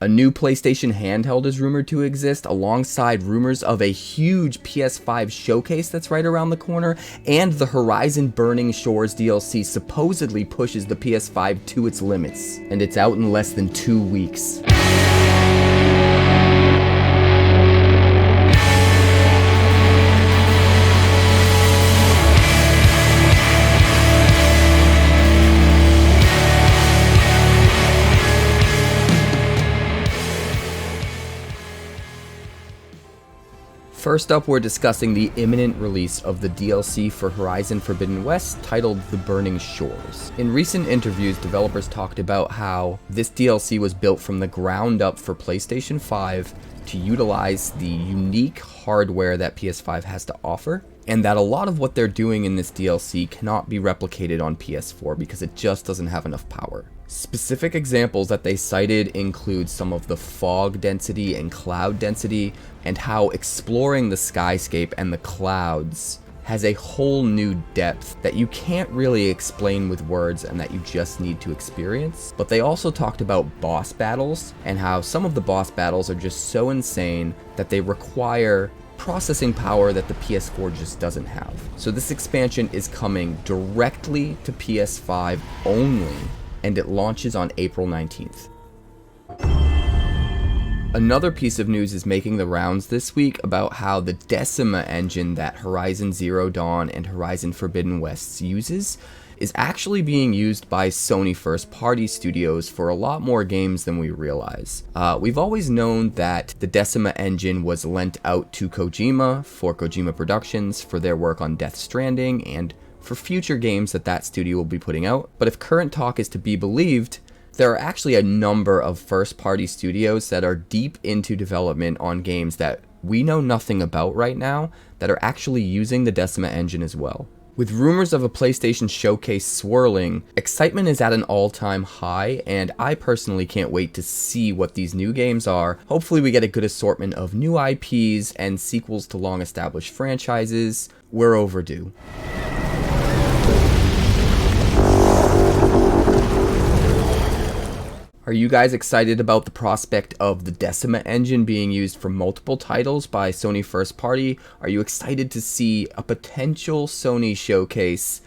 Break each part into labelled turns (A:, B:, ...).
A: A new PlayStation handheld is rumored to exist, alongside rumors of a huge PS5 showcase that's right around the corner, and the Horizon Burning Shores DLC supposedly pushes the PS5 to its limits, and it's out in less than 2 weeks. First up, we're discussing the imminent release of the DLC for Horizon Forbidden West, titled The Burning Shores. In recent interviews, developers talked about how this DLC was built from the ground up for PlayStation 5 to utilize the unique hardware that PS5 has to offer, and that a lot of what they're doing in this DLC cannot be replicated on PS4 because it just doesn't have enough power. Specific examples that they cited include some of the fog density and cloud density, and how exploring the skyscape and the clouds has a whole new depth that you can't really explain with words and that you just need to experience. But they also talked about boss battles, and how some of the boss battles are just so insane that they require processing power that the PS4 just doesn't have. So this expansion is coming directly to PS5 only, and it launches on April 19th. Another piece of news is making the rounds this week about how the Decima engine that Horizon Zero Dawn and Horizon Forbidden West uses is actually being used by Sony first-party studios for a lot more games than we realize. We've always known that the Decima engine was lent out to Kojima for Kojima Productions for their work on Death Stranding and for future games that that studio will be putting out. But if current talk is to be believed, there are actually a number of first-party studios that are deep into development on games that we know nothing about right now that are actually using the Decima engine as well. With rumors of a PlayStation Showcase swirling, excitement is at an all-time high, and I personally can't wait to see what these new games are. Hopefully we get a good assortment of new IPs and sequels to long-established franchises. We're overdue. Are you guys excited about the prospect of the Decima engine being used for multiple titles by Sony First Party? Are you excited to see a potential Sony showcase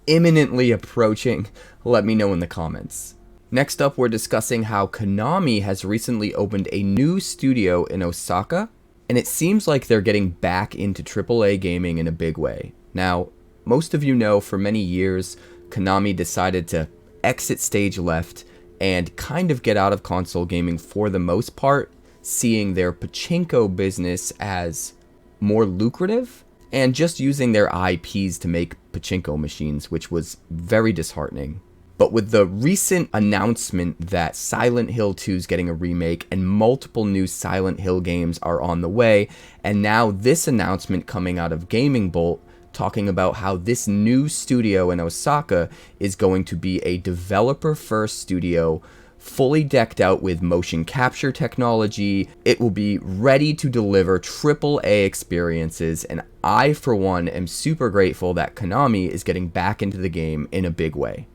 A: imminently approaching? Let me know in the comments. Next up, we're discussing how Konami has recently opened a new studio in Osaka, and it seems like they're getting back into AAA gaming in a big way. Now, most of you know for many years, Konami decided to exit stage left and kind of get out of console gaming for the most part, seeing their pachinko business as more lucrative and just using their IPs to make pachinko machines, which was very disheartening. But with the recent announcement that Silent Hill 2 is getting a remake and multiple new Silent Hill games are on the way, and now this announcement coming out of Gaming Bolt talking about how this new studio in Osaka is going to be a developer-first studio, fully decked out with motion capture technology. It will be ready to deliver AAA experiences, and I, for one, am super grateful that Konami is getting back into the game in a big way.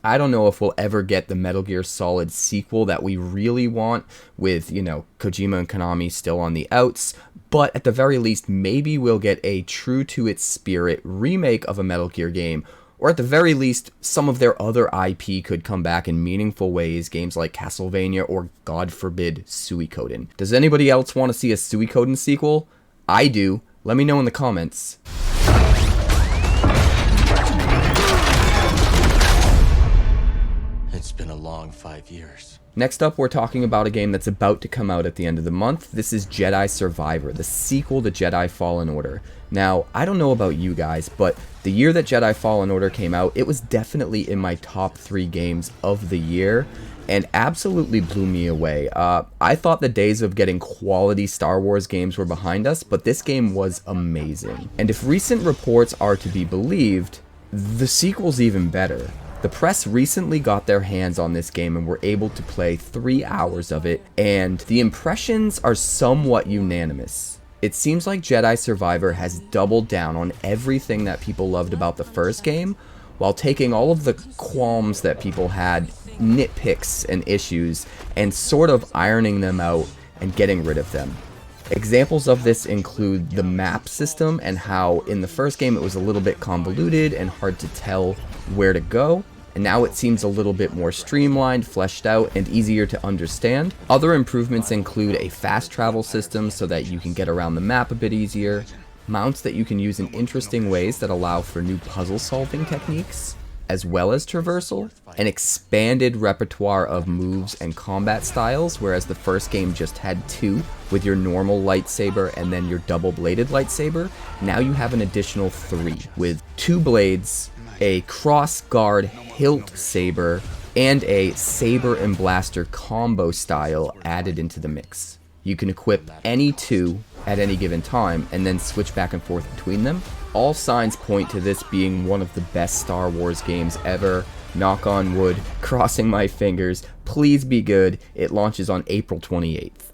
A: I don't know if we'll ever get the Metal Gear Solid sequel that we really want with, Kojima and Konami still on the outs, but at the very least, maybe we'll get a true to its spirit remake of a Metal Gear game, or at the very least, some of their other IP could come back in meaningful ways, games like Castlevania or, God forbid, Suikoden. Does anybody else want to see a Suikoden sequel? I do. Let me know in the comments.
B: It's been a long 5 years.
A: Next up, we're talking about a game that's about to come out at the end of the month. This is Jedi Survivor, the sequel to Jedi Fallen Order. Now, I don't know about you guys, but the year that Jedi Fallen Order came out, it was definitely in my top 3 games of the year, and absolutely blew me away. I thought the days of getting quality Star Wars games were behind us, but this game was amazing. And if recent reports are to be believed, the sequel's even better. The press recently got their hands on this game and were able to play 3 hours of it, and the impressions are somewhat unanimous. It seems like Jedi Survivor has doubled down on everything that people loved about the first game, while taking all of the qualms that people had, nitpicks and issues, and sort of ironing them out and getting rid of them. Examples of this include the map system and how in the first game it was a little bit convoluted and hard to tell where to go, and now it seems a little bit more streamlined, fleshed out, and easier to understand. Other improvements include a fast travel system so that you can get around the map a bit easier, mounts that you can use in interesting ways that allow for new puzzle solving techniques, as well as traversal, an expanded repertoire of moves and combat styles, whereas the first game just had 2 with your normal lightsaber and then your double-bladed lightsaber. Now you have an additional 3 with 2 blades, a cross-guard hilt saber, and a saber and blaster combo style added into the mix. You can equip any 2 at any given time and then switch back and forth between them. All signs point to this being one of the best Star Wars games ever. Knock on wood, crossing my fingers, please be good. It launches on April 28th.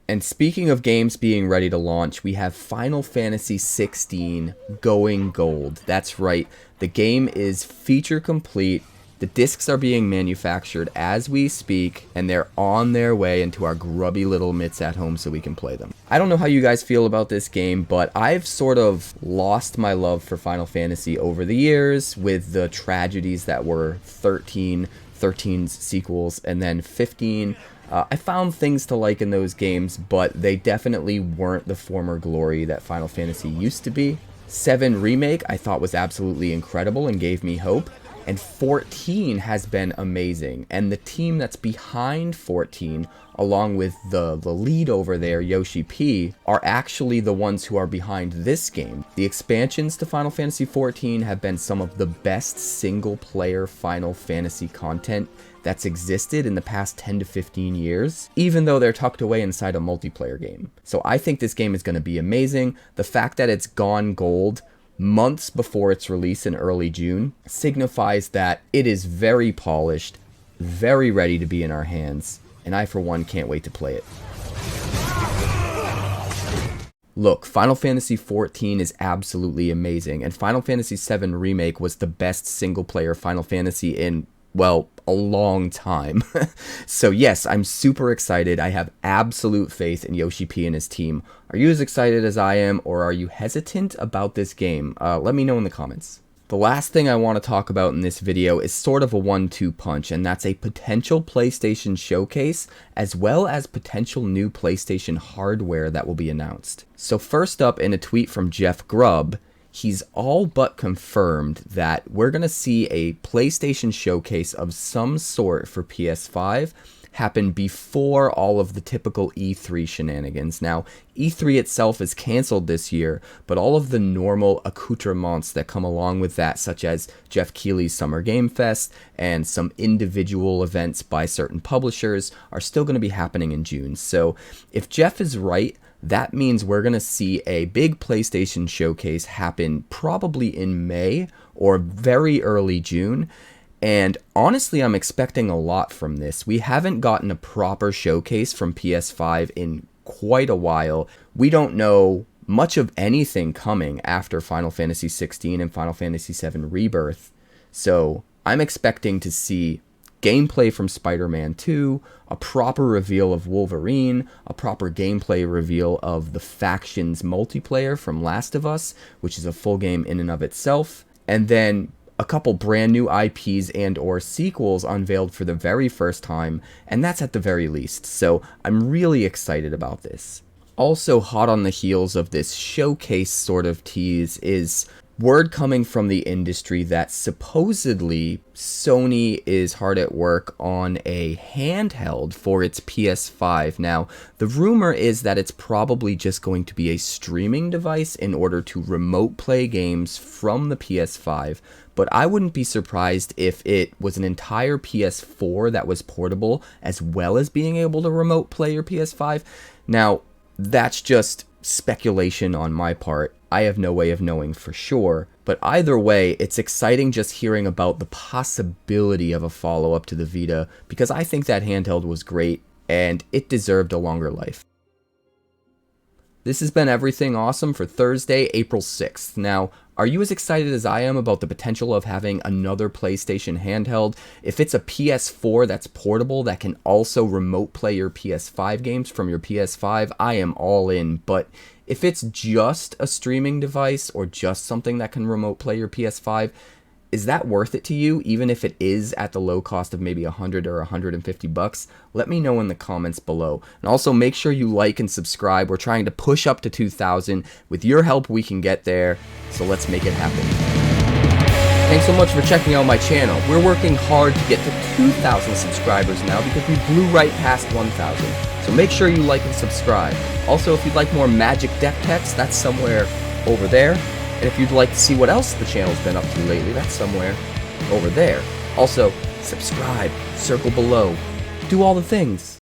A: And speaking of games being ready to launch, we have Final Fantasy XVI going gold. That's right, the game is feature complete. The discs are being manufactured as we speak, and they're on their way into our grubby little mitts at home so we can play them. I don't know how you guys feel about this game, but I've sort of lost my love for Final Fantasy over the years with the tragedies that were 13, 13's sequels, and then 15. I found things to like in those games, but they definitely weren't the former glory that Final Fantasy used to be. 7 Remake I thought was absolutely incredible and gave me hope. And 14 has been amazing, and the team that's behind 14, along with the lead over there, Yoshi P, are actually the ones who are behind this game. The expansions to Final Fantasy XIV have been some of the best single-player Final Fantasy content that's existed in the past 10 to 15 years, even though they're tucked away inside a multiplayer game. So I think this game is going to be amazing. The fact that it's gone gold months before its release in early June signifies that it is very polished, very ready to be in our hands, and I for one can't wait to play it. Look, Final Fantasy XIV is absolutely amazing, and Final Fantasy VII Remake was the best single-player Final Fantasy in, well, a long time. So yes, I'm super excited. I have absolute faith in Yoshi P and his team. Are you as excited as I am, or are you hesitant about this game? Let me know in the comments. The last thing I want to talk about in this video is sort of a 1-2 punch, and that's a potential PlayStation Showcase, as well as potential new PlayStation hardware that will be announced. So first up, in a tweet from Jeff Grubb, he's all but confirmed that we're going to see a PlayStation Showcase of some sort for PS5 happen before all of the typical E3 shenanigans. Now, E3 itself is canceled this year, but all of the normal accoutrements that come along with that, such as Jeff Keighley's Summer Game Fest and some individual events by certain publishers, are still going to be happening in June. So if Jeff is right, that means we're going to see a big PlayStation Showcase happen probably in May or very early June. And honestly, I'm expecting a lot from this. We haven't gotten a proper showcase from PS5 in quite a while. We don't know much of anything coming after Final Fantasy XVI and Final Fantasy VII Rebirth. So I'm expecting to see gameplay from Spider-Man 2, a proper reveal of Wolverine, a proper gameplay reveal of the Factions multiplayer from Last of Us, which is a full game in and of itself, and then a couple brand new IPs and or sequels unveiled for the very first time, and that's at the very least. So I'm really excited about this. Also hot on the heels of this showcase sort of tease is word coming from the industry that supposedly Sony is hard at work on a handheld for its PS5. Now, the rumor is that it's probably just going to be a streaming device in order to remote play games from the PS5, but I wouldn't be surprised if it was an entire PS4 that was portable, as well as being able to remote play your PS5. Now, that's just speculation on my part. I have no way of knowing for sure, but either way, it's exciting just hearing about the possibility of a follow-up to the Vita, because I think that handheld was great, and it deserved a longer life. This has been Everything Awesome for Thursday, April 6th. Now, are you as excited as I am about the potential of having another PlayStation handheld? If it's a PS4 that's portable that can also remote play your PS5 games from your PS5, I am all in. But if it's just a streaming device or just something that can remote play your PS5, is that worth it to you, even if it is at the low cost of maybe $100 or $150? Let me know in the comments below. And also make sure you like and subscribe. We're trying to push up to 2,000. With your help, we can get there. So let's make it happen. Thanks so much for checking out my channel. We're working hard to get to 2,000 subscribers now because we blew right past 1,000. So make sure you like and subscribe. Also, if you'd like more magic deck text, that's somewhere over there. And if you'd like to see what else the channel's been up to lately, that's somewhere over there. Also, subscribe, circle below, do all the things.